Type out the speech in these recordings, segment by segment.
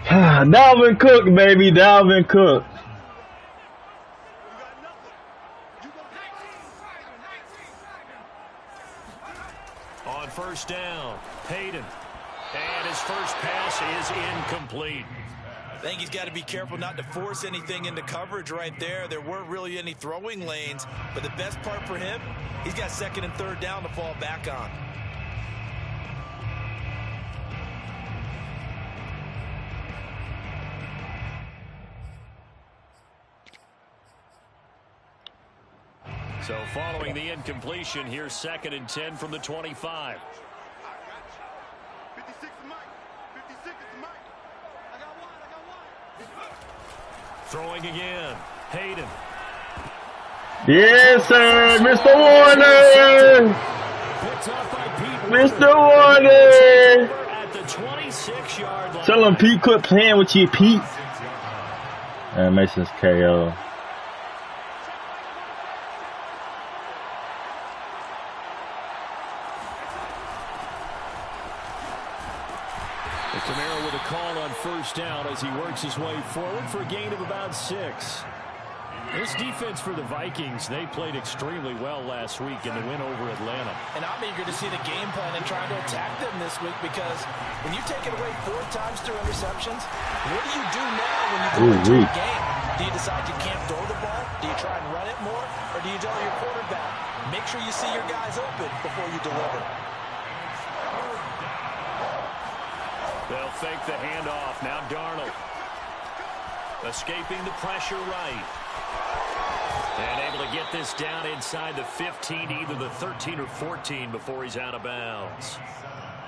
Dalvin Cook, baby, Dalvin Cook. On first down, Hayden. And his first pass is incomplete. I think he's got to be careful not to force anything into coverage right there. There weren't really any throwing lanes, but the best part for him, he's got second and third down to fall back on. So following the incompletion, here's second and 10 from the 25. Throwing again, Hayden. Yes, sir, Mr. Warner. Mr. Warner. At the 26-yard line. Tell him, Pete, quit playing with you, Pete. And Mason's KO. Camaro with a call on first down as he works his way forward for a gain of about 6. This defense for the Vikings, they played extremely well last week in the win over Atlanta. And I'm eager to see the game plan and trying to attack them this week, because when you take it away 4 times through interceptions, what do you do now when you go into a game? Do you decide you can't throw the ball? Do you try and run it more? Or do you tell your quarterback, make sure you see your guys open before you deliver? They'll fake the handoff. Now Darnold. Escaping the pressure right. And able to get this down inside the 15, either the 13 or 14 before he's out of bounds.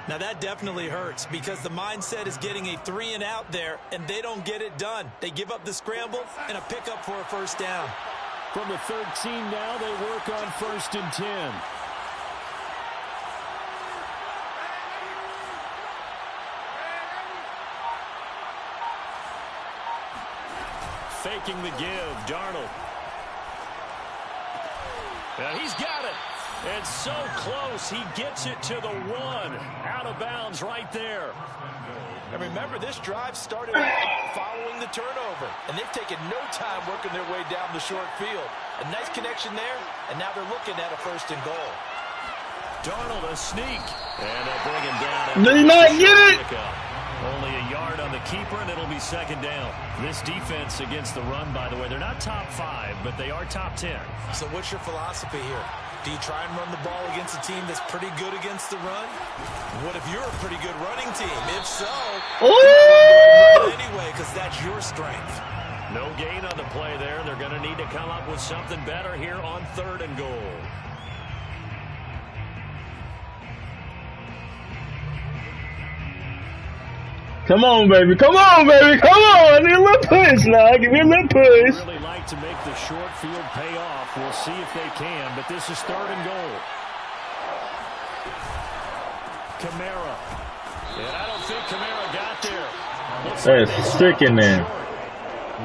Now that definitely hurts, because the mindset is getting a 3 and out there, and they don't get it done. They give up the scramble and a pickup for a first down. From the 13 now, they work on first and 10. Faking the give, Darnold. And he's got it. It's so close, he gets it to the 1. Out of bounds right there. And remember, this drive started following the turnover, and they've taken no time working their way down the short field. A nice connection there, and now they're looking at a first and goal. Darnold, a sneak. And they'll bring him down. Did he not get it? Only a yard on the keeper, and it'll be second down. This defense against the run, by the way, they're not top 5, but they are top 10. So what's your philosophy here? Do you try and run the ball against a team that's pretty good against the run? What if you're a pretty good running team? If so, anyway, because that's your strength. No gain on the play there. They're going to need to come up with something better here on third and goal. Come on, baby. Come on, baby. Come on. I need a little push now. Give me a little push. Really like to make the short field pay off. We'll see if they can, but this is third and goal. Kamara. And I don't think Kamara got there. That's sick in there.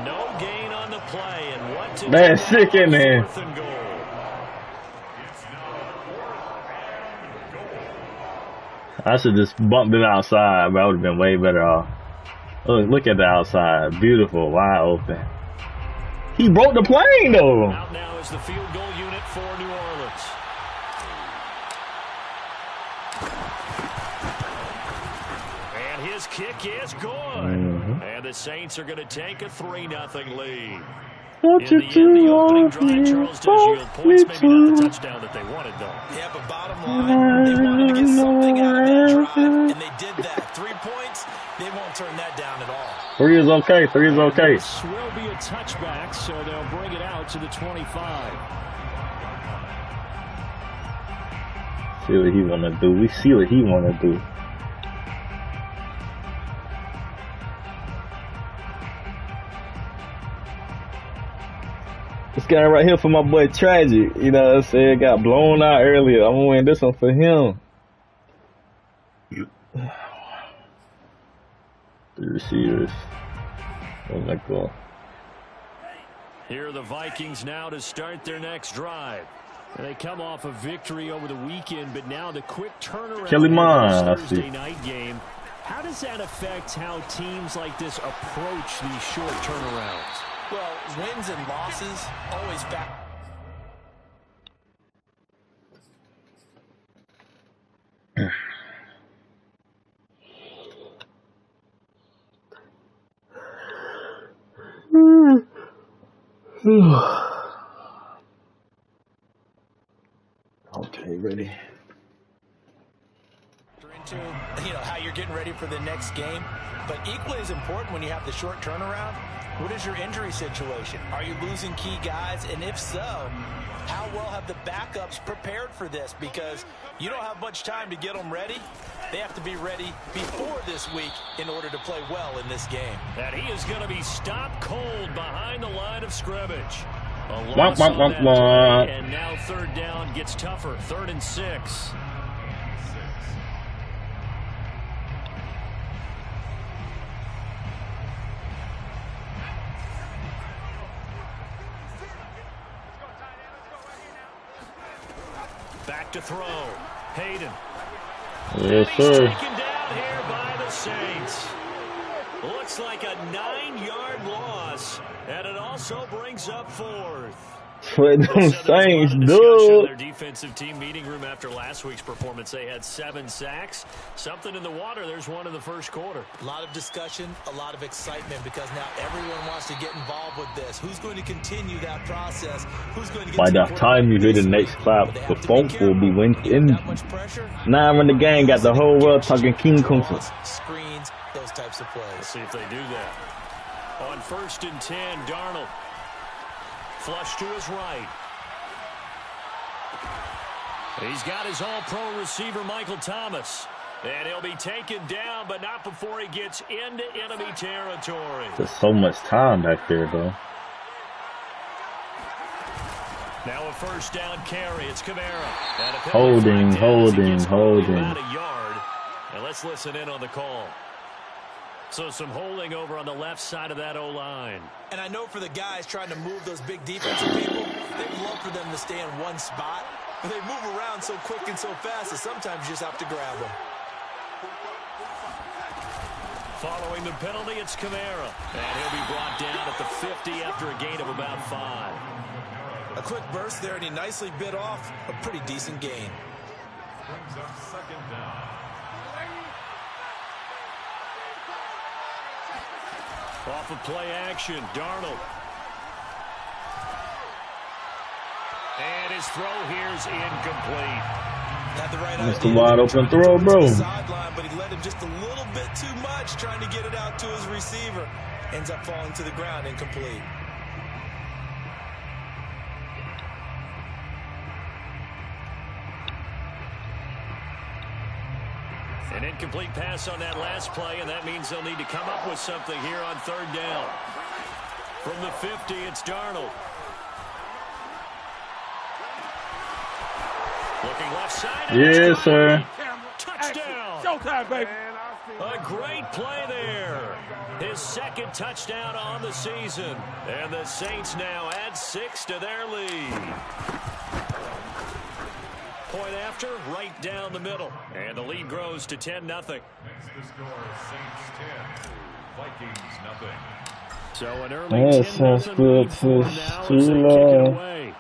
No gain on the play. And what to That's sick in there. Fourth and goal. I should just bumped it outside, but I would have been way better off. Look at the outside. Beautiful, wide open. He broke the plane, though. Out now is the field goal unit for New Orleans. And his kick is good. And the Saints are going to take a 3-0 lead. What you do, opening drive, Charles does yield points, maybe not the touchdown that they wanted, though. Yeah, but bottom line, they wanted to get something out of that drive, and they did that. 3 points, they won't turn that down at all. 3 is okay. 3 is okay. This will be a touchback, so they'll bring it out to the 25. See what he want to do. We see what he want to do. This guy right here for my boy Tragic. You know what I'm saying? Got blown out earlier. I'm going to win this one for him. The receivers. Oh my God. Here are the Vikings now to start their next drive. And they come off a victory over the weekend, but now the quick turnaround Kelly Mond, Thursday night game How does that affect how teams like this approach these short turnarounds? Well, wins and losses always back. Okay, ready. Into, how you're getting ready for the next game. But equally as important when you have the short turnaround, what is your injury situation? Are you losing key guys? And if so, how well have the backups prepared for this? Because you don't have much time to get them ready. They have to be ready before this week in order to play well in this game. And he is going to be stopped cold behind the line of scrimmage. A Womp, loss on womp, that womp, womp. play, and now third down gets tougher. 3rd and 6. Back to throw. Hayden. Yes, He's sir. taken down here by the Saints. Looks like a 9-yard loss, and it also brings up 4th. What them So Saints in do? their defensive team meeting room after last week's performance. They had 7 sacks. Something in the water. There's one in the first quarter. A lot of discussion, a lot of excitement, because now everyone wants to get involved with this. Who's going to continue that process? Who's going to get By to the time you hear the next clap, the phone will be winning. Now in the game, got the whole world talking King Kong. Screens, those types of plays. Let's see if they do that. On 1st and 10, Darnold. Flush to his right. He's got his all-pro receiver, Michael Thomas. And he'll be taken down, but not before he gets into enemy territory. There's so much time back there, though. Now a 1st down carry. It's Kamara. And a Holding. About a yard. And let's listen in on the call. So some holding over on the left side of that O-line. And I know for the guys trying to move those big defensive people, they'd love for them to stay in one spot. But they move around so quick and so fast that sometimes you just have to grab them. Following the penalty, it's Kamara. And he'll be brought down at the 50 after a gain of about 5. A quick burst there, and he nicely bit off a pretty decent gain. Brings up 2nd down. Off of play action, Darnold. And his throw here's incomplete. Had the right That's idea. a wide open throw, bro. Sideline, but he let him just a little bit too much, trying to get it out to his receiver. Ends up falling to the ground, incomplete. An incomplete pass on that last play, and that means they'll need to come up with something here on 3rd down. From the 50, it's Darnold. Looking left side. Yes, sir. Touchdown. Showtime, baby. A great play there. His 2nd touchdown on the season. And the Saints now add 6 to their lead. Point after, right down the middle. And the lead grows to 10-0. Next to score, Saints 10, Vikings nothing. So an early 10-0 lead for them now as they kick it away.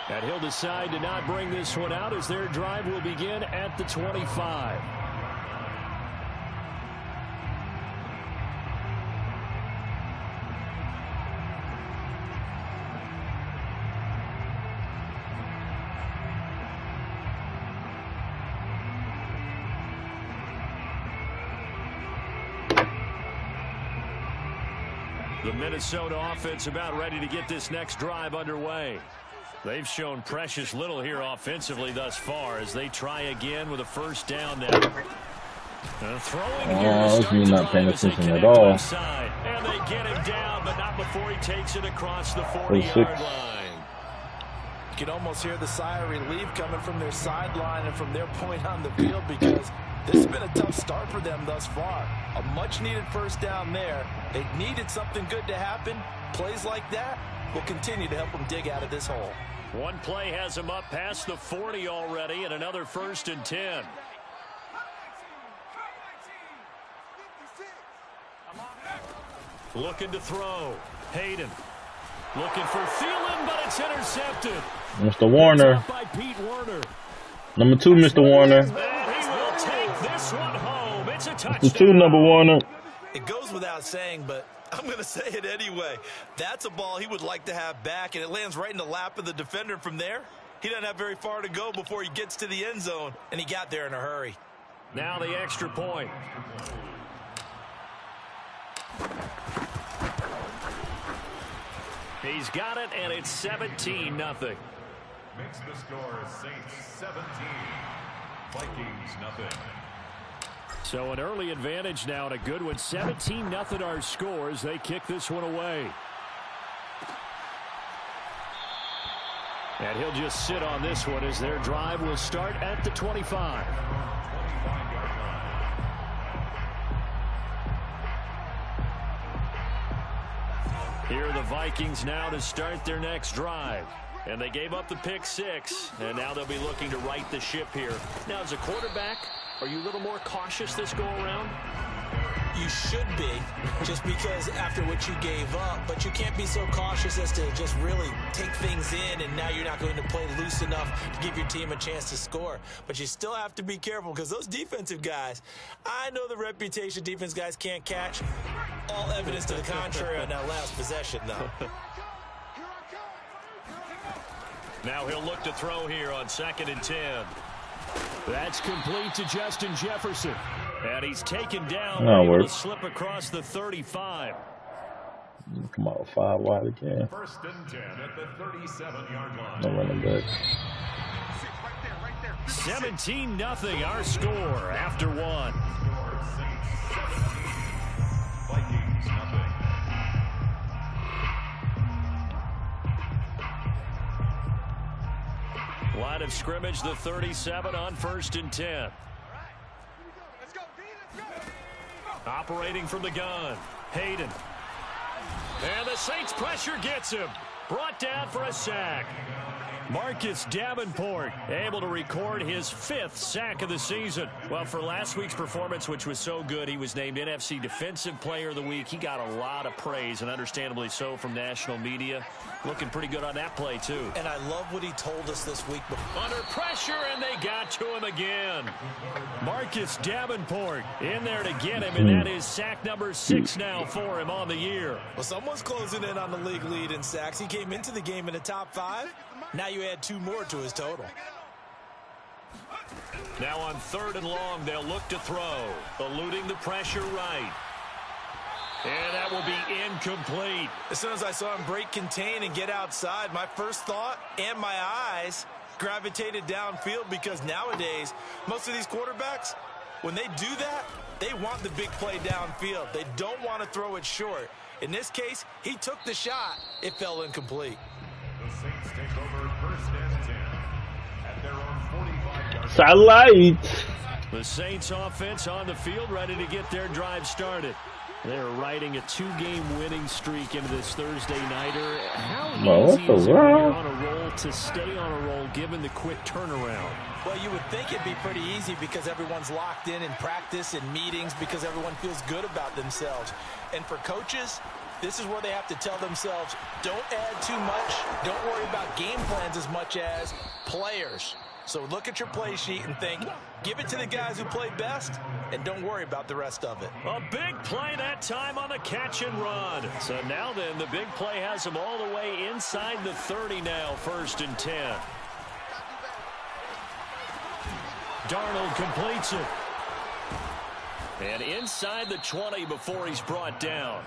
And he'll decide to not bring this one out as their drive will begin at the 25. The Minnesota offense about ready to get this next drive underway. They've shown precious little here offensively thus far as they try again with a 1st down now. Throwing here you're not paying attention at all. And they get him down, but not before he takes it across the 40-yard line. You can almost hear the sigh of relief coming from their sideline and from their point on the field, because this has been a tough start for them thus far. A much-needed 1st down there. They needed something good to happen. Plays like that will continue to help them dig out of this hole. One play has him up past the 40 already, and another 1st and 10. Looking to throw. Hayden. Looking for Thielen, but it's intercepted. Mr. Warner. By Pete Warner. Number 2, Mr. Warner. And he will take this one home. It's a touchdown. Mr. 2, number Warner. It goes without saying, but I'm going to say it anyway. That's a ball he would like to have back, and it lands right in the lap of the defender. From there, he doesn't have very far to go before he gets to the end zone, and he got there in a hurry. Now the extra point. He's got it, and it's 17-0. Makes the score Saints 17, Vikings nothing. So an early advantage now and a good one. 17-0 our score as they kick this one away. And he'll just sit on this one as their drive will start at the 25. Here are the Vikings now to start their next drive. And they gave up the pick 6, and now they'll be looking to right the ship here. Now, as a quarterback, are you a little more cautious this go-around? You should be, just because after what you gave up, but you can't be so cautious as to just really take things in, and now you're not going to play loose enough to give your team a chance to score. But you still have to be careful, because those defensive guys, I know the reputation defense guys can't catch. All evidence to the contrary on that last possession, though. Now he'll look to throw here on 2nd and 10. That's complete to Justin Jefferson. And he's taken down. Able to slip across the 35. Come on, 5 wide again. 1st and 10 at the 37-yard line. No running back. 17-0 our score after 1. Saints 17, Vikings nothing. Line of scrimmage, the 37 on 1st and 10. Operating from the gun, Hayden. And the Saints pressure gets him. Brought down for a sack. Marcus Davenport able to record his 5th sack of the season. Well, for last week's performance, which was so good, he was named NFC Defensive Player of the Week. He got a lot of praise, and understandably so, from national media. Looking pretty good on that play, too. And I love what he told us this week. Under pressure, and they got to him again. Marcus Davenport in there to get him, and that is sack number 6 now for him on the year. Well, someone's closing in on the league lead in sacks. He came into the game in the top 5. Now you add 2 more to his total. Now on 3rd and long, they'll look to throw. Eluding the pressure right. And that will be incomplete. As soon as I saw him break contain and get outside, my first thought and my eyes gravitated downfield, because nowadays, most of these quarterbacks, when they do that, they want the big play downfield. They don't want to throw it short. In this case, he took the shot. It fell incomplete. The Saints take over 1st and 10 at their own 45-yard. Satellite. The Saints offense on the field, ready to get their drive started. They're riding a 2-game winning streak into this Thursday nighter. How easy is it when you're on a roll to stay on a roll given the quick turnaround? Well, you would think it'd be pretty easy because everyone's locked in practice and meetings, because everyone feels good about themselves. And for coaches, this is where they have to tell themselves, don't add too much. Don't worry about game plans as much as players. So look at your play sheet and think, give it to the guys who play best, and don't worry about the rest of it. A big play that time on the catch and run. So now then, the big play has them all the way inside the 30 now, 1st and 10. Darnold completes it. And inside the 20 before he's brought down.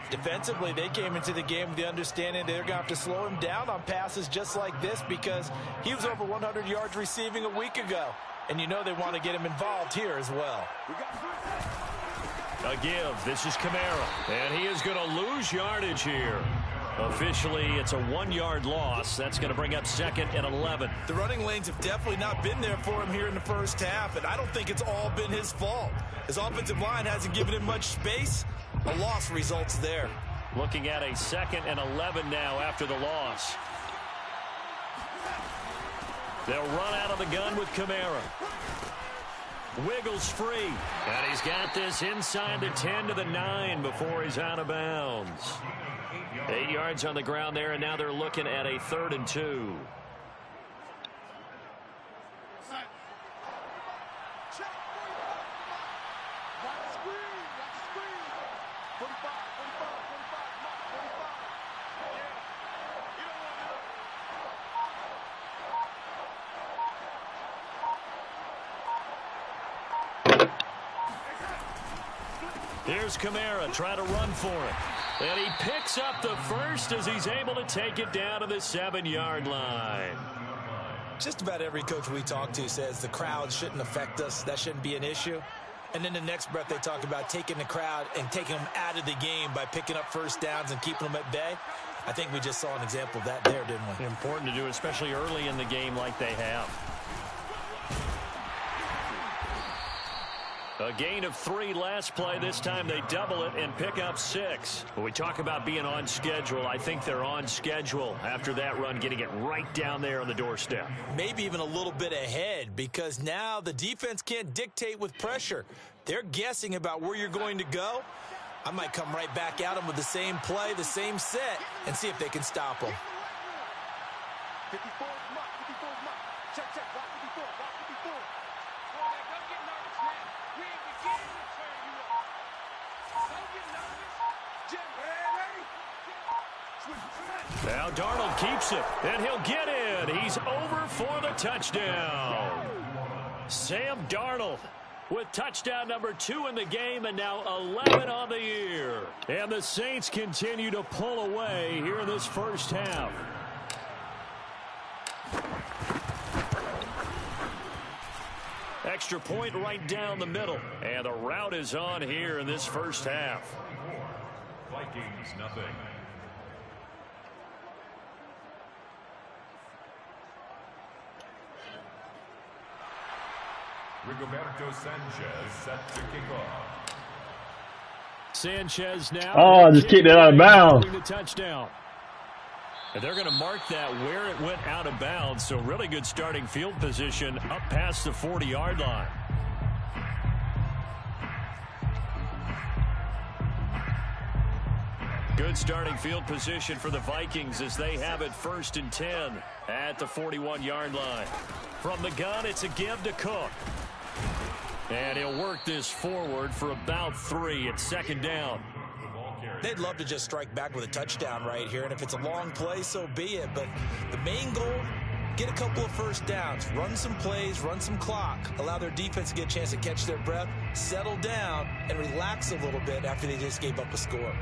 Defensively, they came into the game with the understanding they're going to have to slow him down on passes just like this, because he was over 100 yards receiving a week ago. And you know they want to get him involved here as well. A give. This is Kamara. And he is going to lose yardage here. Officially, it's a 1-yard loss. That's going to bring up 2nd and 11. The running lanes have definitely not been there for him here in the first half, and I don't think it's all been his fault. His offensive line hasn't given him much space. A loss results there. Looking at a 2nd and 11 now after the loss. They'll run out of the gun with Kamara. Wiggles free. And he's got this inside the 10 to the 9 before he's out of bounds. 8 yards on the ground there, and now they're looking at a 3rd and 2. Here's Kamara, try to run for it. And he picks up the first as he's able to take it down to the 7-yard line. Just about every coach we talk to says the crowd shouldn't affect us. That shouldn't be an issue. And then the next breath they talk about taking the crowd and taking them out of the game by picking up first downs and keeping them at bay. I think we just saw an example of that there, didn't we? Important to do, especially early in the game like they have. A gain of 3 last play. This time they double it and pick up 6. When we talk about being on schedule, I think they're on schedule after that run, getting it right down there on the doorstep. Maybe even a little bit ahead, because now the defense can't dictate with pressure. They're guessing about where you're going to go. I might come right back at them with the same play, the same set, and see if they can stop them. 54, check, watch 54, watch 54. Boy, don't get nervous, man. We ain't beginning to turn you up. Don't get nervous. Jim, ready? Now Darnold keeps it, and he'll get in. He's over for the touchdown. Sam Darnold with touchdown number 2 in the game, and now 11 on the year. And the Saints continue to pull away here in this first half. Extra point right down the middle. And the route is on here in this first half. Vikings, nothing. Rigoberto Sanchez set to kick off. Sanchez now. Oh, just kicked it out of bounds. The touchdown. And they're going to mark that where it went out of bounds. So really good starting field position up past the 40-yard line. Good starting field position for the Vikings as they have it 1st and 10 at the 41-yard line. From the gun, it's a give to Cook. And he'll work this forward for about 3 at 2nd down. They'd love to just strike back with a touchdown right here, and if it's a long play, so be it. But the main goal, get a couple of first downs, run some plays, run some clock, allow their defense to get a chance to catch their breath, settle down, and relax a little bit after they just gave up a score.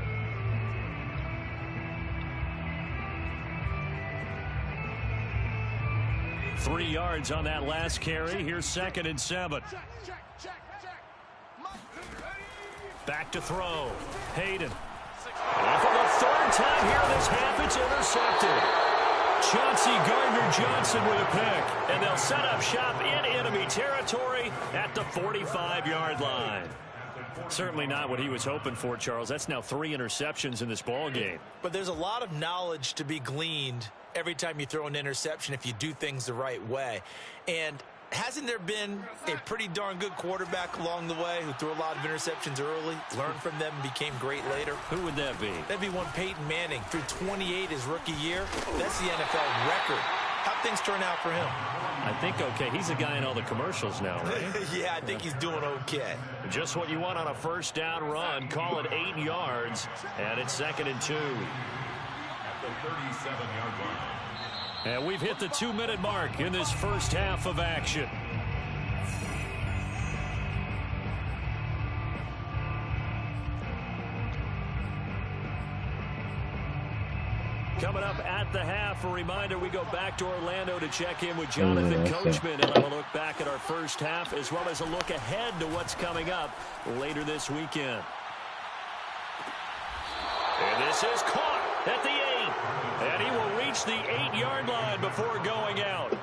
Three yards on that last carry. Here's 2nd and 7. Back to throw. Hayden. And for the 3rd time here this half, it's intercepted. Chauncey Gardner-Johnson with a pick. And they'll set up shop in enemy territory at the 45-yard line. Certainly not what he was hoping for, Charles. That's now 3 interceptions in this ball game. But there's a lot of knowledge to be gleaned every time you throw an interception if you do things the right way. And hasn't there been a pretty darn good quarterback along the way who threw a lot of interceptions early, learned from them, and became great later? Who would that be? That'd be one Peyton Manning. Threw 28 his rookie year. That's the NFL record. How'd things turn out for him? I think okay. He's a guy in all the commercials now, right? Yeah, I think he's doing okay. Just what you want on a first down run. Call it 8 yards, and it's 2nd and 2. At the 37-yard line. And we've hit the 2-minute mark in this first half of action. Coming up at the half, a reminder, we go back to Orlando to check in with Jonathan Coachman and have a look back at our first half as well as a look ahead to what's coming up later this weekend. And this is caught at the 8. And he will reach the 8-yard line before going out.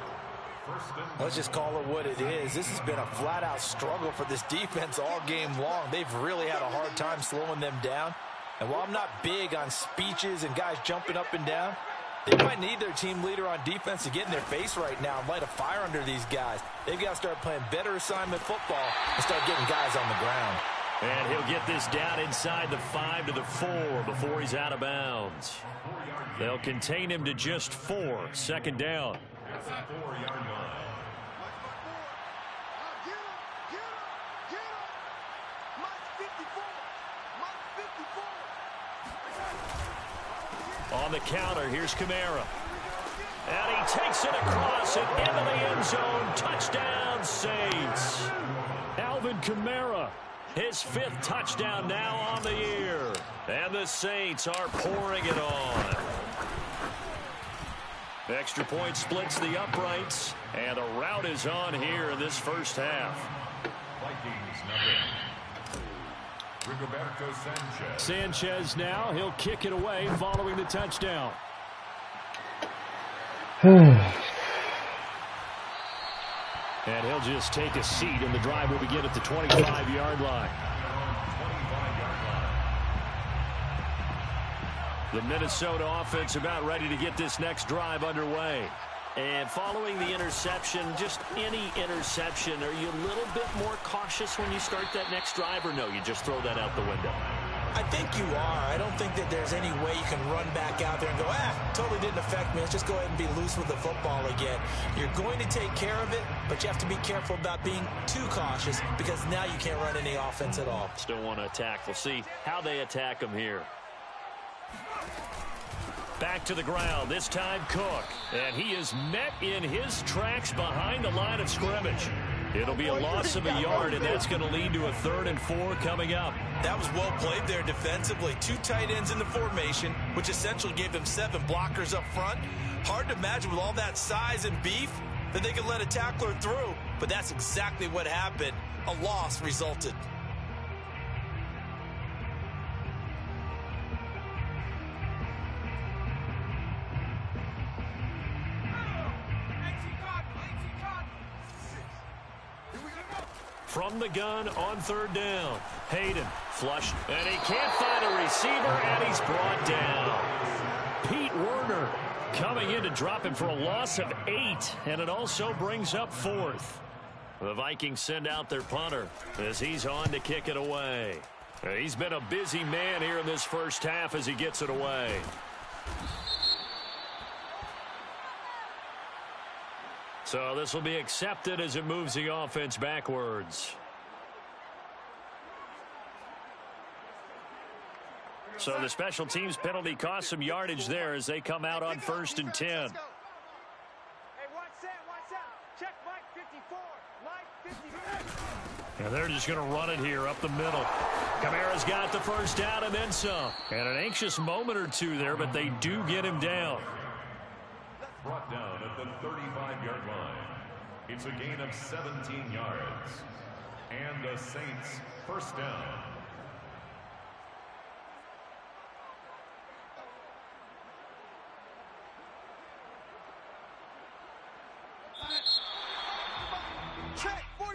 Let's just call it what it is. This has been a flat-out struggle for this defense all game long. They've really had a hard time slowing them down. And while I'm not big on speeches and guys jumping up and down, They might need their team leader on defense to get in their face right now and light a fire under these guys. They've got to start playing better assignment football and start getting guys on the ground. And he'll get this down inside the 5 to the 4 before he's out of bounds. They'll contain him to just 4. Second down. On the counter, here's Kamara. And he takes it across and into the end zone. Touchdown, Saints. Alvin Kamara, his 5th touchdown now on the year. And the Saints are pouring it on. Extra point splits the uprights. And a rout is on here in this first half. Vikings nothing. Rigoberto Sanchez. Sanchez now. He'll kick it away following the touchdown. And he'll just take a seat, and the drive will begin at the 25-yard line. The Minnesota offense about ready to get this next drive underway. And following the interception, just any interception, are you a little bit more cautious when you start that next drive, or no, you just throw that out the window? I think you are. I don't think that there's any way you can run back out there and go, totally didn't affect me. Let's just go ahead and be loose with the football again. You're going to take care of it, but you have to be careful about being too cautious because now you can't run any offense at all. Still want to attack. We'll see how they attack him here. Back to the ground, this time Cook. And he is met in his tracks behind the line of scrimmage. It'll be a loss of a yard, and that's going to lead to a 3rd and 4 coming up. That was well played there defensively. 2 tight ends in the formation, which essentially gave them 7 blockers up front. Hard to imagine with all that size and beef that they could let a tackler through. But that's exactly what happened. A loss resulted. From the gun on 3rd down. Hayden flush, and he can't find a receiver, and he's brought down. Pete Werner coming in to drop him for a loss of 8, and it also brings up 4th. The Vikings send out their punter as he's on to kick it away. He's been a busy man here in this first half as he gets it away. So this will be accepted as it moves the offense backwards. So the special teams penalty cost some yardage there as they come out on 1st and 10. Hey, watch that. Check Mike 54. Mike 54. And they're just going to run it here up the middle. Kamara's got the first down and then some. And an anxious moment or two there, but they do get him down. Brought down at the 35-yard line. It's a gain of 17 yards. And the Saints first down.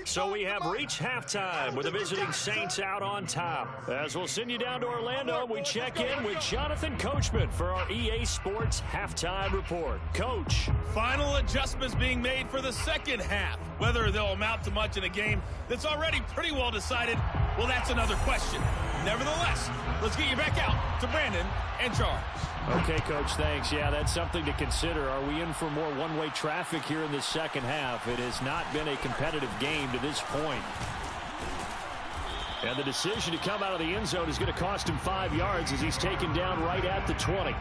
So we have reached halftime with the visiting Saints out on top. As we'll send you down to Orlando, we check in with Jonathan Coachman for our EA Sports Halftime Report. Coach. Final adjustments being made for the second half. Whether they'll amount to much in a game that's already pretty well decided, well, that's another question. Nevertheless, let's get you back out to Brandon and Charles. Okay, Coach, thanks. Yeah, that's something to consider. Are we in for more one-way traffic here in the second half? It has not been a competitive game to this point. And the decision to come out of the end zone is going to cost him 5 yards as he's taken down right at the 20.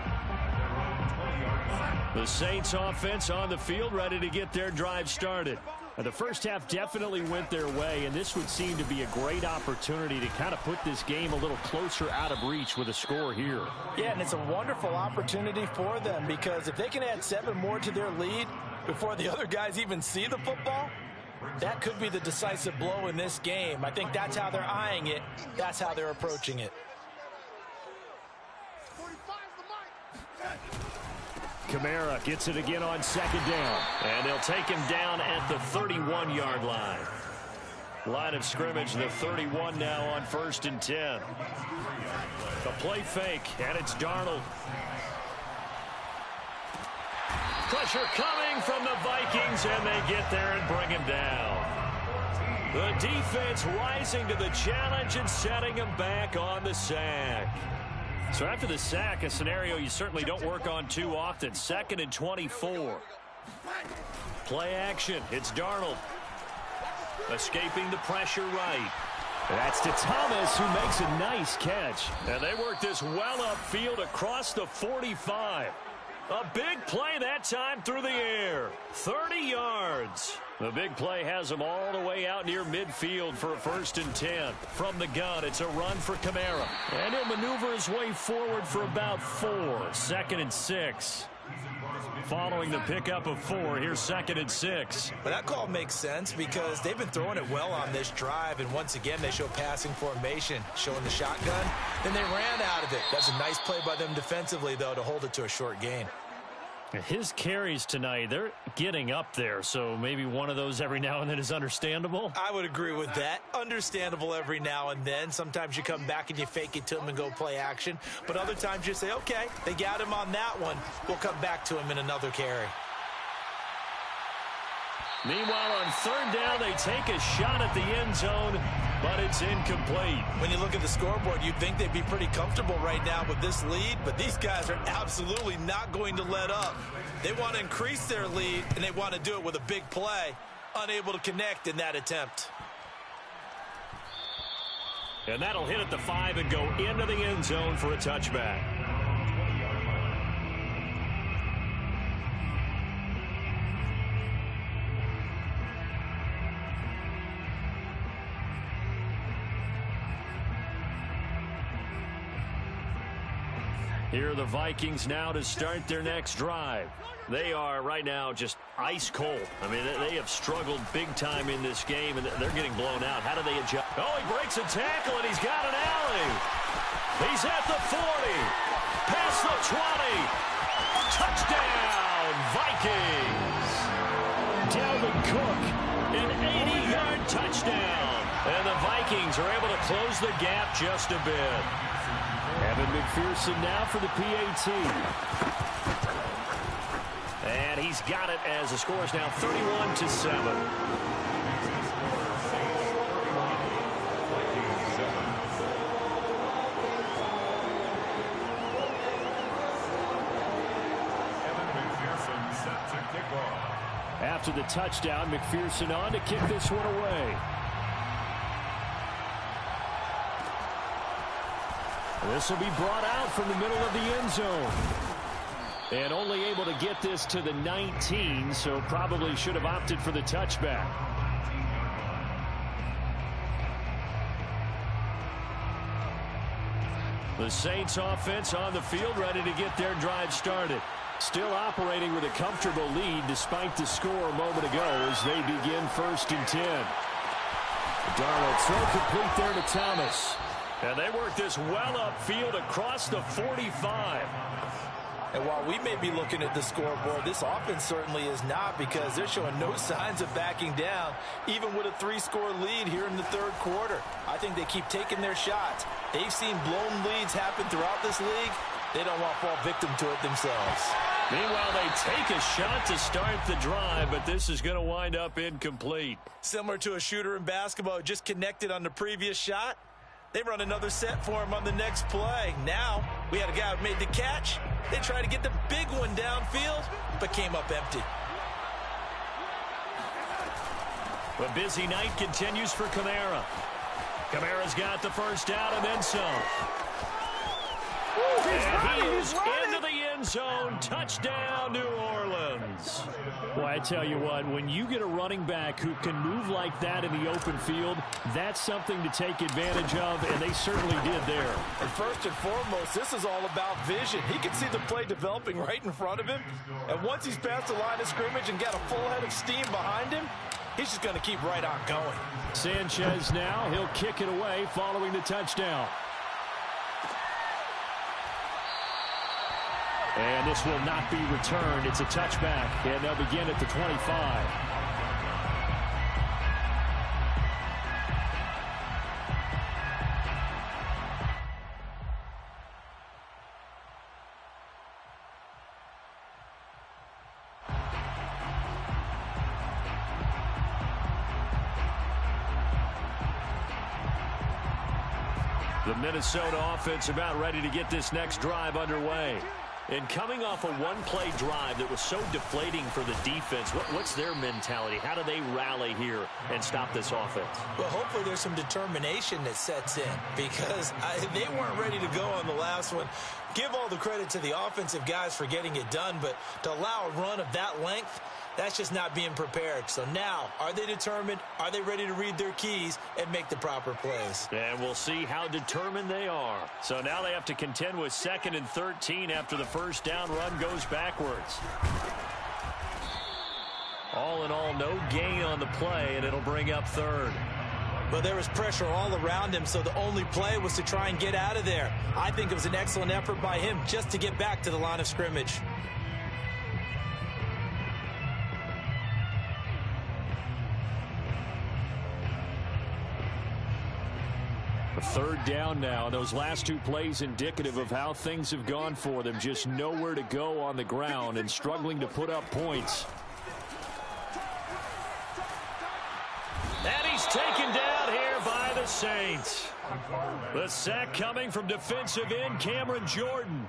The Saints offense on the field ready to get their drive started. The first half definitely went their way, and this would seem to be a great opportunity to kind of put this game a little closer out of reach with a score here. Yeah, and it's a wonderful opportunity for them because if they can add 7 more to their lead before the other guys even see the football, that could be the decisive blow in this game. I think that's how they're eyeing it. That's how they're approaching it. Kamara gets it again on 2nd down. And they'll take him down at the 31-yard line. Line of scrimmage, the 31 now on 1st and 10. The play fake, and it's Darnold. Pressure coming from the Vikings, and they get there and bring him down. The defense rising to the challenge and setting him back on the sack. So after the sack, a scenario you certainly don't work on too often. 2nd and 24. Play action. It's Darnold. Escaping the pressure right. That's to Thomas, who makes a nice catch. And they work this well upfield across the 45. A big play that time through the air. 30 yards. The big play has him all the way out near midfield for a 1st and 10. From the gun, it's a run for Kamara. And he'll maneuver his way forward for about 4. 2nd and 6. Following the pickup of 4, here's 2nd and 6. But that call makes sense because they've been throwing it well on this drive, and once again they show passing formation, showing the shotgun. Then they ran out of it. That's a nice play by them defensively, though, to hold it to a short gain. His carries tonight, they're getting up there, so maybe one of those every now and then is understandable. I would agree with that. Understandable every now and then. Sometimes you come back and you fake it to him and go play action. But other times you say, okay, they got him on that one. We'll come back to him in another carry. Meanwhile, on 3rd down, they take a shot at the end zone, but it's incomplete. When you look at the scoreboard, you'd think they'd be pretty comfortable right now with this lead, but these guys are absolutely not going to let up. They want to increase their lead, and they want to do it with a big play. Unable to connect in that attempt. And that'll hit at the 5 and go into the end zone for a touchback. Here are the Vikings now to start their next drive. They are right now just ice cold. I mean, they have struggled big time in this game, and they're getting blown out. How do they adjust? Oh, he breaks a tackle, and he's got an alley. He's at the 40. Past the 20. Touchdown, Vikings. Dalvin Cook, an 80-yard touchdown. And the Vikings are able to close the gap just a bit. Evan McPherson now for the PAT. And he's got it as the score is now 31-7. After the touchdown, McPherson on to kick this one away. This will be brought out from the middle of the end zone. And only able to get this to the 19, so probably should have opted for the touchback. The Saints offense on the field, ready to get their drive started. Still operating with a comfortable lead despite the score a moment ago as they begin 1st and 10. Darnold throw complete there to Thomas. And they work this well upfield across the 45. And while we may be looking at the scoreboard, this offense certainly is not, because they're showing no signs of backing down, even with a 3-score lead here in the 3rd quarter. I think they keep taking their shots. They've seen blown leads happen throughout this league. They don't want to fall victim to it themselves. Meanwhile, they take a shot to start the drive, but this is going to wind up incomplete. Similar to a shooter in basketball who just connected on the previous shot. They run another set for him on the next play. Now, we had a guy who made the catch. They tried to get the big one downfield, but came up empty. The busy night continues for Kamara. Kamara's got the first down and then some. And he is into the end zone. Touchdown, New Orleans. Well, I tell you what, when you get a running back who can move like that in the open field, that's something to take advantage of, and they certainly did there. And first and foremost, this is all about vision. He can see the play developing right in front of him, and once he's past the line of scrimmage and got a full head of steam behind him, he's just going to keep right on going. Sanchez now, he'll kick it away following the touchdown. And this will not be returned. It's a touchback, and they'll begin at the 25. The Minnesota offense about ready to get this next drive underway. And coming off a one-play drive that was so deflating for the defense, what's their mentality? How do they rally here and stop this offense? Well, hopefully there's some determination that sets in because they weren't ready to go on the last one. Give all the credit to the offensive guys for getting it done, but to allow a run of that length, that's just not being prepared. So now, are they determined? Are they ready to read their keys and make the proper plays? And we'll see how determined they are. So now they have to contend with 2nd and 13 after the first down run goes backwards. All in all, no gain on the play, and it'll bring up 3rd. But there was pressure all around him, so the only play was to try and get out of there. I think it was an excellent effort by him just to get back to the line of scrimmage. Third down now. Those last 2 plays indicative of how things have gone for them. Just nowhere to go on the ground and struggling to put up points. And he's taken down here by the Saints. The sack coming from defensive end Cameron Jordan.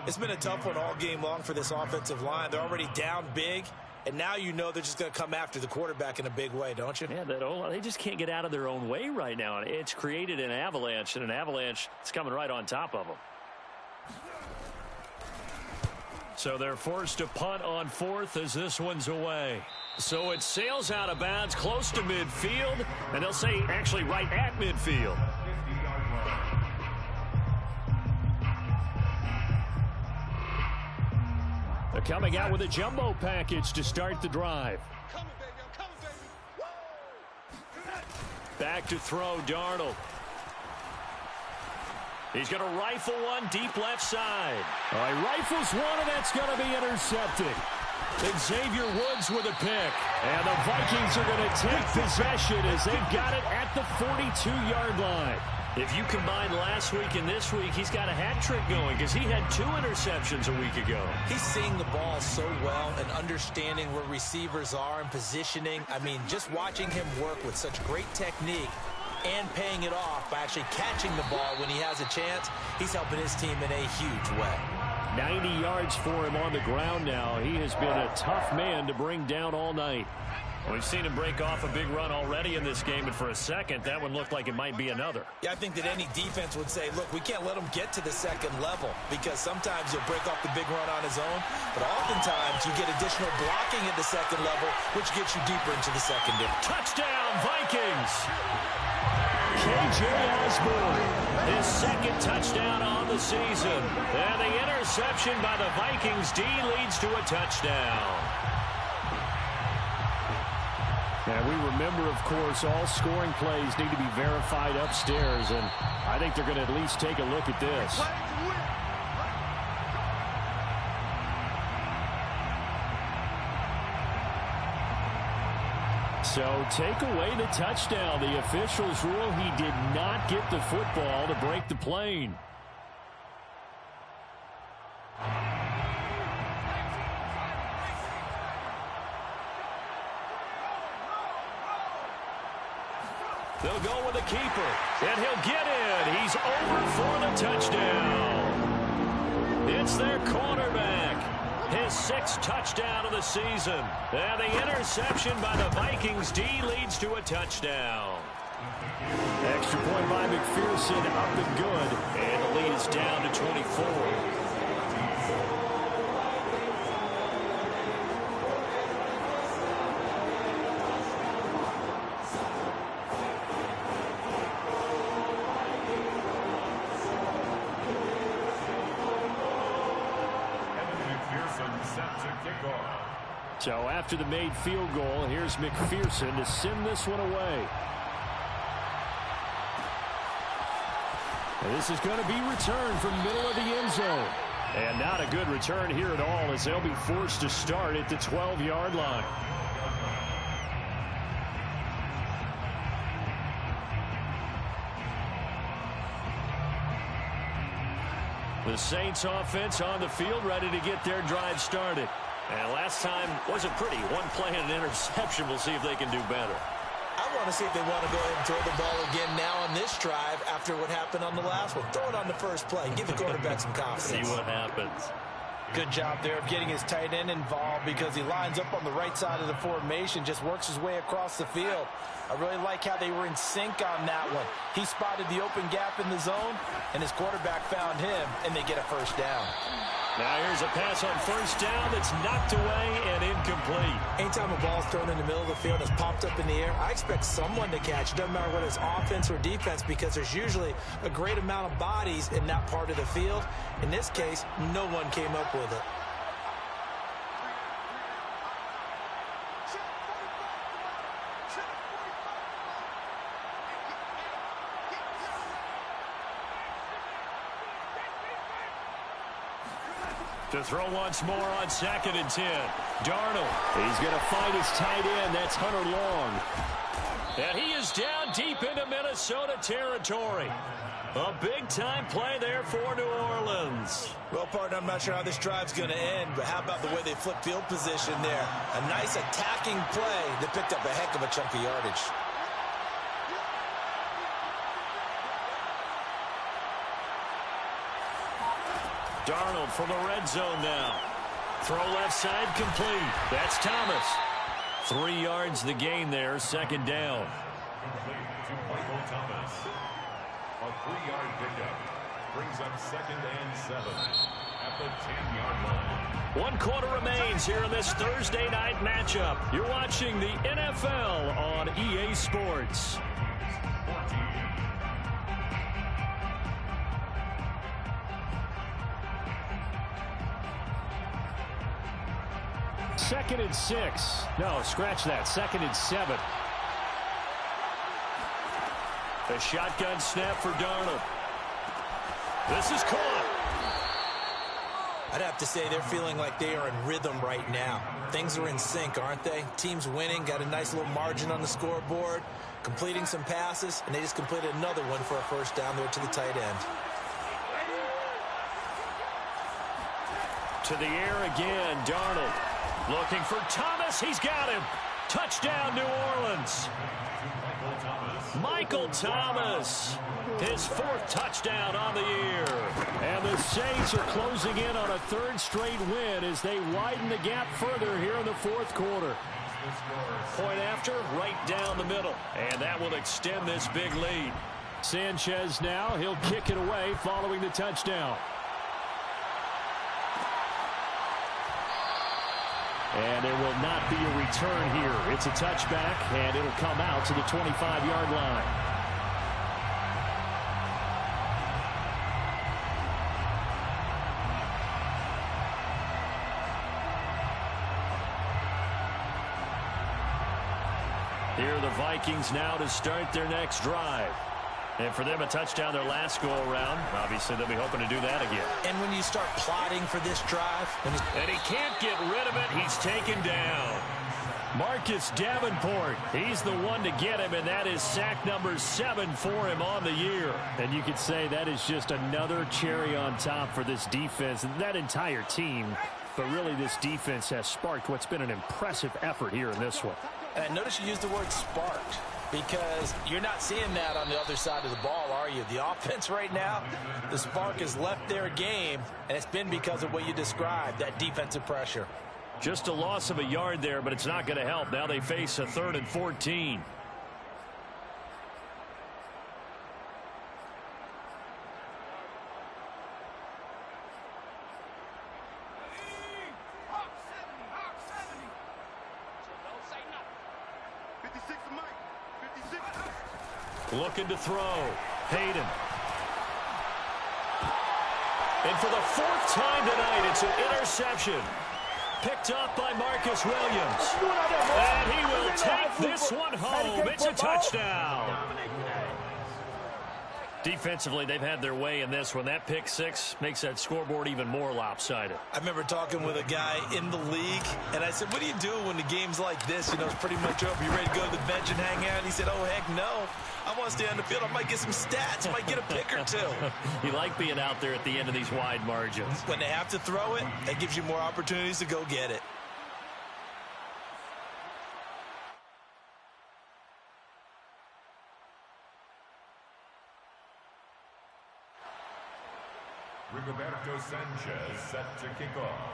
It's been a tough one all game long for this offensive line. They're already down big. And now you know they're just going to come after the quarterback in a big way, don't you? Yeah, they just can't get out of their own way right now. It's created an avalanche, and an avalanche is coming right on top of them. So they're forced to punt on 4th as this one's away. So it sails out of bounds close to midfield, and they'll say actually right at midfield. They're coming out with a jumbo package to start the drive. Back to throw, Darnold. He's going to rifle one deep left side. All right, rifles one, and that's going to be intercepted. Xavier Woods with a pick. And the Vikings are going to take possession as they've got it at the 42-yard line. If you combine last week and this week, he's got a hat trick going because he had 2 interceptions a week ago. He's seeing the ball so well and understanding where receivers are and positioning. I mean, just watching him work with such great technique and paying it off by actually catching the ball when he has a chance, he's helping his team in a huge way. 90 yards for him on the ground now. He has been a tough man to bring down all night. We've seen him break off a big run already in this game, and for a second, that one looked like it might be another. Yeah, I think that any defense would say, look, we can't let him get to the second level because sometimes he'll break off the big run on his own, but oftentimes you get additional blocking at the second level, which gets you deeper into the secondary. Touchdown, Vikings! K.J. Osborne, his 2nd touchdown on the season. And the interception by the Vikings D leads to a touchdown. And we remember, of course, all scoring plays need to be verified upstairs, and I think they're going to at least take a look at this. So take away the touchdown. The officials rule he did not get the football to break the plane. They'll go with the keeper, and he'll get in. He's over for the touchdown. It's their cornerback. His 6th touchdown of the season. And the interception by the Vikings D leads to a touchdown. Extra point by McPherson, up and good. And the lead is down to 24. So after the made field goal, here's McPherson to send this one away. And this is going to be returned from middle of the end zone. And not a good return here at all as they'll be forced to start at the 12-yard line. The Saints offense on the field ready to get their drive started. And last time wasn't pretty. One play and an interception. We'll see if they can do better. I want want to see if they want to go ahead and throw the ball again now on this drive after what happened on the last one. Throw it on the first play. Give the quarterback some confidence. See what happens. Good job there of getting his tight end involved because he lines up on the right side of the formation, just works his way across the field. I really like how they were in sync on that one. He spotted the open gap in the zone, and his quarterback found him, and they get a first down. Now here's a pass on first down that's knocked away and incomplete. Anytime a ball's thrown in the middle of the field and it's popped up in the air, I expect someone to catch. It doesn't matter whether it's offense or defense because there's usually a great amount of bodies in that part of the field. In this case, no one came up with it. To throw once more on 2nd and 10. Darnold. He's going to find his tight end. That's Hunter Long. And he is down deep into Minnesota territory. A big-time play there for New Orleans. Well, partner, I'm not sure how this drive's going to end, but how about the way they flip field position there? A nice attacking play that picked up a heck of a chunk of yardage. Darnold from the red zone now. Throw left side complete. That's Thomas. 3 yards the gain there, 2nd down. Complete to Michael Thomas. A 3-yard pickup brings up 2nd and 7 at the 10-yard line. 1 quarter remains here in this Thursday night matchup. You're watching the NFL on EA Sports. 14. 2nd and 6. No, scratch that. 2nd and 7. A shotgun snap for Darnold. This is caught. I'd have to say they're feeling like they are in rhythm right now. Things are in sync, aren't they? Team's winning, got a nice little margin on the scoreboard, completing some passes, and they just completed another one for a first down there to the tight end. To the air again, Darnold. Looking for Thomas. He's got him. Touchdown, New Orleans. Michael Thomas. His 4th touchdown on the year. And the Saints are closing in on a 3rd straight win as they widen the gap further here in the 4th quarter. Point after, right down the middle. And that will extend this big lead. Sanchez now, he'll kick it away following the touchdown. And there will not be a return here. It's a touchback, and it'll come out to the 25-yard line. Here are the Vikings now to start their next drive. And for them, a touchdown their last go-around. Obviously, they'll be hoping to do that again. And when you start plotting for this drive... And he can't get rid of it. He's taken down. Marcus Davenport, he's the one to get him, and that is sack number 7 for him on the year. And you could say that is just another cherry on top for this defense and that entire team. But really, this defense has sparked what's been an impressive effort here in this one. And I notice you use the word sparked, because you're not seeing that on the other side of the ball, are you? The offense right now, the spark has left their game, and it's been because of what you described, that defensive pressure. Just a loss of a yard there, but it's not going to help. Now they face a 3rd and 14. Looking to throw. Hayden. And for the 4th time tonight, it's an interception. Picked up by Marcus Williams. And he will take this one home. It's a touchdown. Defensively, they've had their way in this one. That pick 6 makes that scoreboard even more lopsided. I remember talking with a guy in the league, and I said, what do you do when the game's like this? You know, it's pretty much over. You ready to go to the bench and hang out? And he said, oh, heck no. I want to stay on the field. I might get some stats. I might get a pick or 2. You like being out there at the end of these wide margins. When they have to throw it, that gives you more opportunities to go get it. Rigoberto Sanchez set to kick off.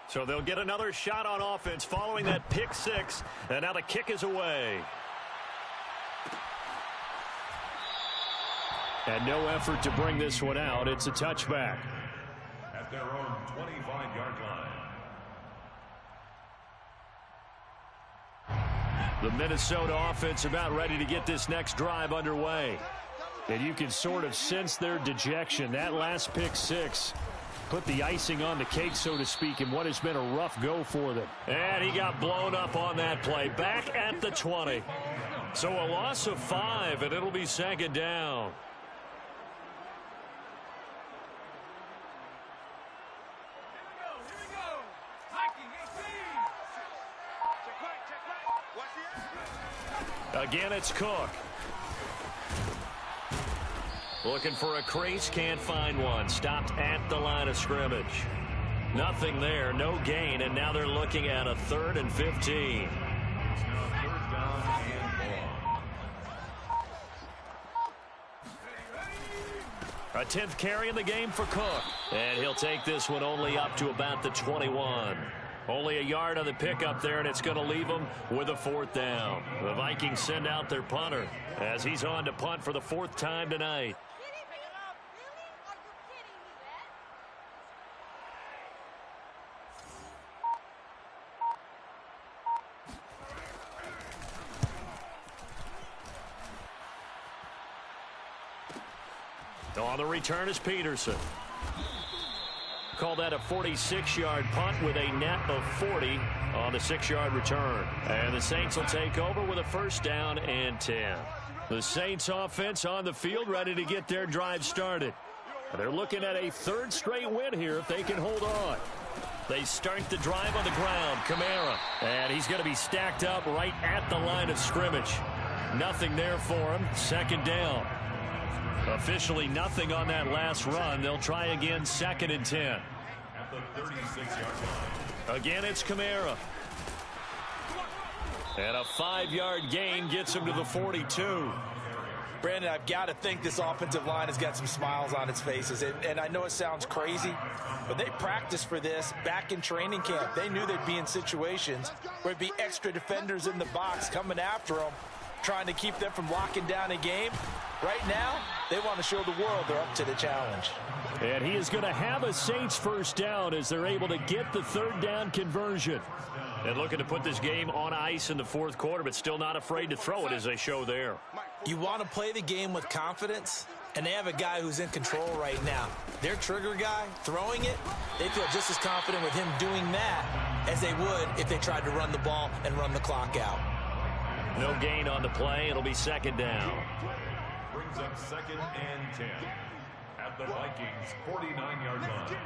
So they'll get another shot on offense following that pick six, and now the kick is away. And no effort to bring this one out. It's a touchback. At their own 25-yard line. The Minnesota offense about ready to get this next drive underway. And you can sort of sense their dejection. That last pick six put the icing on the cake, so to speak, in what has been a rough go for them. And he got blown up on that play. Back at the 20. So a loss of 5, and it'll be second down. Again, it's Cook. Looking for a crease, can't find one. Stopped at the line of scrimmage. Nothing there, no gain, and now they're looking at a 3rd and 15. A 10th carry in the game for Cook. And he'll take this one only up to about the 21. Only a yard on the pickup there, and it's going to leave them with a 4th down. The Vikings send out their punter as he's on to punt for the 4th time tonight. On the return is Peterson. Call that a 46-yard punt with a net of 40 on the 6-yard return. And the Saints will take over with a 1st down and 10. The Saints offense on the field ready to get their drive started. They're looking at a 3rd straight win here if they can hold on. They start the drive on the ground. Kamara. And he's going to be stacked up right at the line of scrimmage. Nothing there for him. 2nd down. Officially nothing on that last run. They'll try again, 2nd and 10. At the 36-yard line. Again, it's Kamara. And a 5-yard gain gets him to the 42. Brandon, I've got to think this offensive line has got some smiles on its faces. And I know it sounds crazy, but they practiced for this back in training camp. They knew they'd be in situations where it'd be extra defenders in the box coming after them, trying to keep them from locking down a game. Right now, they want to show the world they're up to the challenge. And he is going to have a Saints 1st down as they're able to get the 3rd down conversion. And looking to put this game on ice in the 4th quarter, but still not afraid to throw it as they show there. You want to play the game with confidence, and they have a guy who's in control right now. Their trigger guy, throwing it, they feel just as confident with him doing that as they would if they tried to run the ball and run the clock out. No gain on the play. It'll be 2nd down. Brings up 2nd and 10 at the Vikings 49-yard line.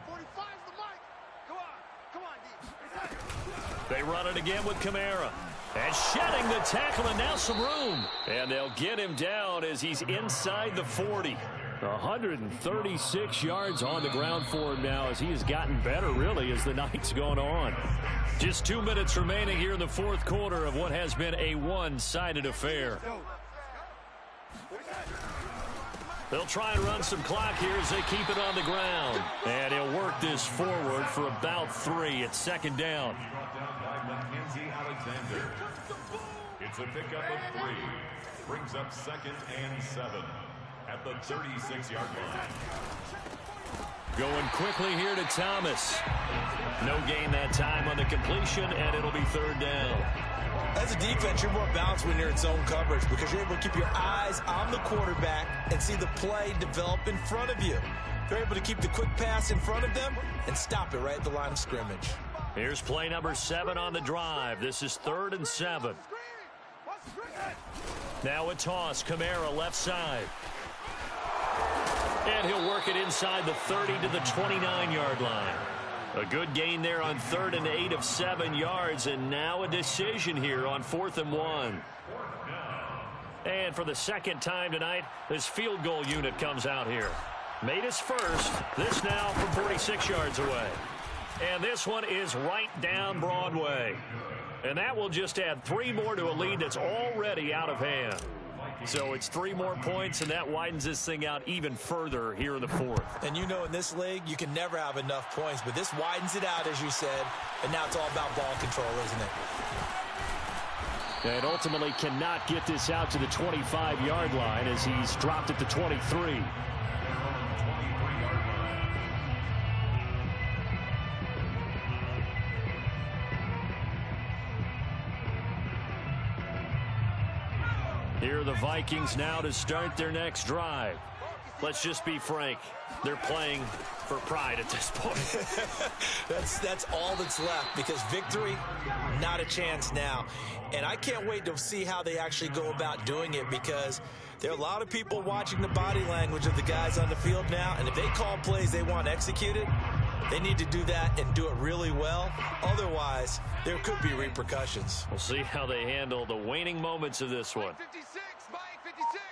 45's the mic. Come on, D. They run it again with Kamara. And shedding the tackle, and now some room. And they'll get him down as he's inside the 40. 136 yards on the ground for him now as he has gotten better, really, as the night's gone on. Just 2 minutes remaining here in the 4th quarter of what has been a one-sided affair. They'll try and run some clock here as they keep it on the ground. And he'll work this forward for about 3 at 2nd down. Brought down by Mackenzie Alexander. It's a pickup of 3. Brings up 2nd and 7 at the 36-yard line. Going quickly here to Thomas. No gain that time on the completion, and it'll be 3rd down. As a defense, you're more balanced when you're in zone coverage because you're able to keep your eyes on the quarterback and see the play develop in front of you. They're able to keep the quick pass in front of them and stop it right at the line of scrimmage. Here's play number 7 on the drive. This is 3rd and 7. Now a toss. Kamara left side. And he'll work it inside the 30 to the 29-yard line. A good gain there on 3rd and 8 of 7 yards, and now a decision here on 4th and 1. And for the 2nd time tonight, this field goal unit comes out here. Made his first. This now from 46 yards away. And this one is right down Broadway. And that will just add 3 more to a lead that's already out of hand. So it's 3 more points, and that widens this thing out even further here in the 4th. And you know in this league, you can never have enough points, but this widens it out, as you said, and now it's all about ball control, isn't it? And ultimately cannot get this out to the 25-yard line as he's dropped at the 23. Here are the Vikings now to start their next drive. Let's just be frank. They're playing for pride at this point. That's all that's left, because victory, not a chance now. And I can't wait to see how they actually go about doing it, because there are a lot of people watching the body language of the guys on the field now, and if they call plays they want executed, they need to do that and do it really well. Otherwise, there could be repercussions. We'll see how they handle the waning moments of this one. 56, Mike, 56.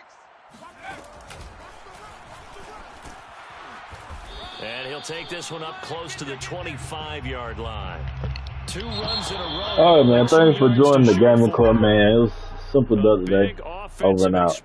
And he'll take this one up close to the 25-yard line. 2 runs in a row. All right, man. Thanks for joining the Gaming Club, man. It was simple today. Over and out.